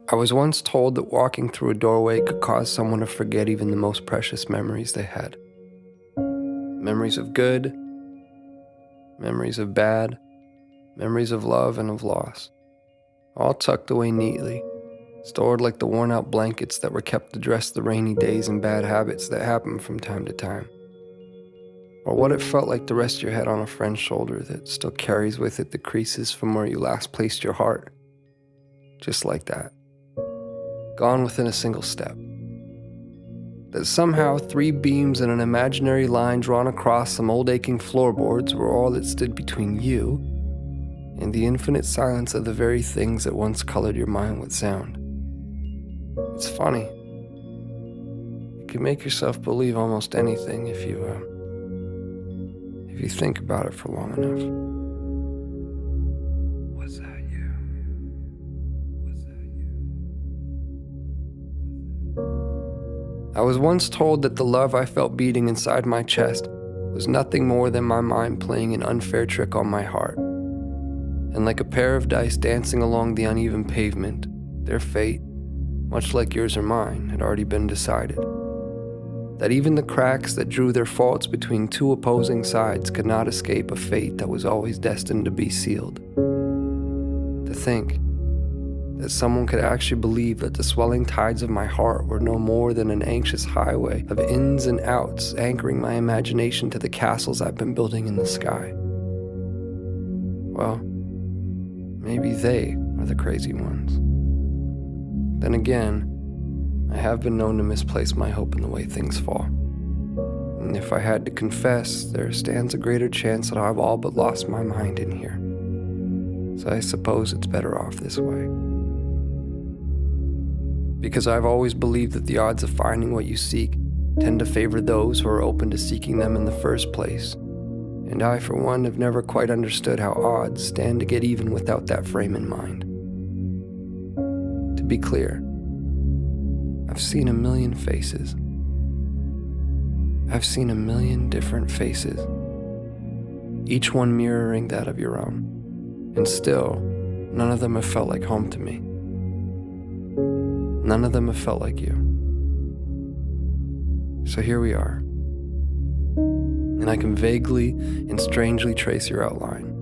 I was once told that walking through a doorway could cause someone to forget even the most precious memories they had. Memories of good, memories of bad, memories of love and of loss, all tucked away neatly, stored like the worn-out blankets that were kept to dress the rainy days and bad habits that happen from time to time. Or what it felt like to rest your head on a friend's shoulder that still carries with it the creases from where you last placed your heart. Just like that. Gone within a single step. That somehow 3 beams in an imaginary line drawn across some old aching floorboards were all that stood between you and the infinite silence of the very things that once colored your mind with sound. It's funny. You can make yourself believe almost anything if you think about it for long enough. Was that you? Was that you? I was once told that the love I felt beating inside my chest was nothing more than my mind playing an unfair trick on my heart. And like a pair of dice dancing along the uneven pavement, their fate, much like yours or mine, had already been decided. That even the cracks that drew their faults between 2 opposing sides could not escape a fate that was always destined to be sealed. To think that someone could actually believe that the swelling tides of my heart were no more than an anxious highway of ins and outs anchoring my imagination to the castles I've been building in the sky. Well, maybe they are the crazy ones. Then again, I have been known to misplace my hope in the way things fall. And if I had to confess, there stands a greater chance that I've all but lost my mind in here. So I suppose it's better off this way. Because I've always believed that the odds of finding what you seek tend to favor those who are open to seeking them in the first place. And I, for one, have never quite understood how odds stand to get even without that frame in mind. To be clear, I've seen a million faces. I've seen a million different faces, each one mirroring that of your own. And still, none of them have felt like home to me. None of them have felt like you. So here we are. And I can vaguely and strangely trace your outline.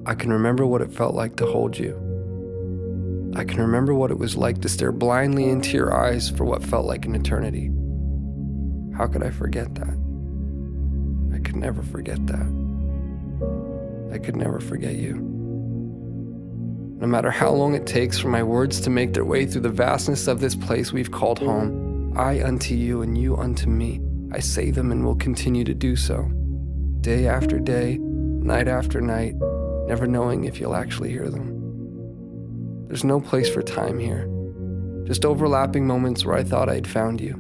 I can remember what it felt like to hold you. I can remember what it was like to stare blindly into your eyes for what felt like an eternity. How could I forget that? I could never forget that. I could never forget you. No matter how long it takes for my words to make their way through the vastness of this place we've called home, I unto you and you unto me, I say them and will continue to do so. Day after day, night after night, never knowing if you'll actually hear them. There's no place for time here. Just overlapping moments where I thought I'd found you,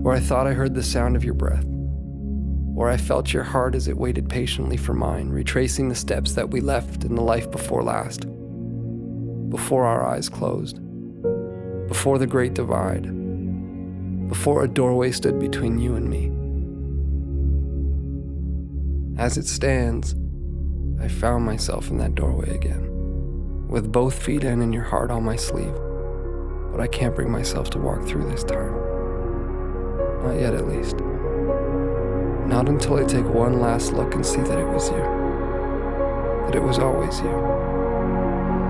where I thought I heard the sound of your breath, where I felt your heart as it waited patiently for mine, retracing the steps that we left in the life before last, before our eyes closed, before the great divide, before a doorway stood between you and me. As it stands, I found myself in that doorway again, with both feet in and your heart on my sleeve. But I can't bring myself to walk through this time. Not yet, at least. Not until I take one last look and see that it was you. That it was always you.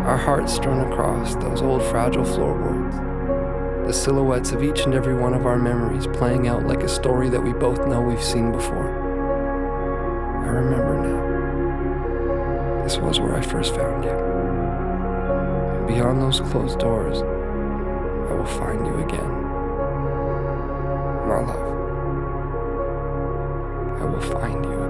Our hearts strewn across those old fragile floorboards. The silhouettes of each and every one of our memories playing out like a story that we both know we've seen before. I remember now. This was where I first found you. Beyond those closed doors, I will find you again. My love, I will find you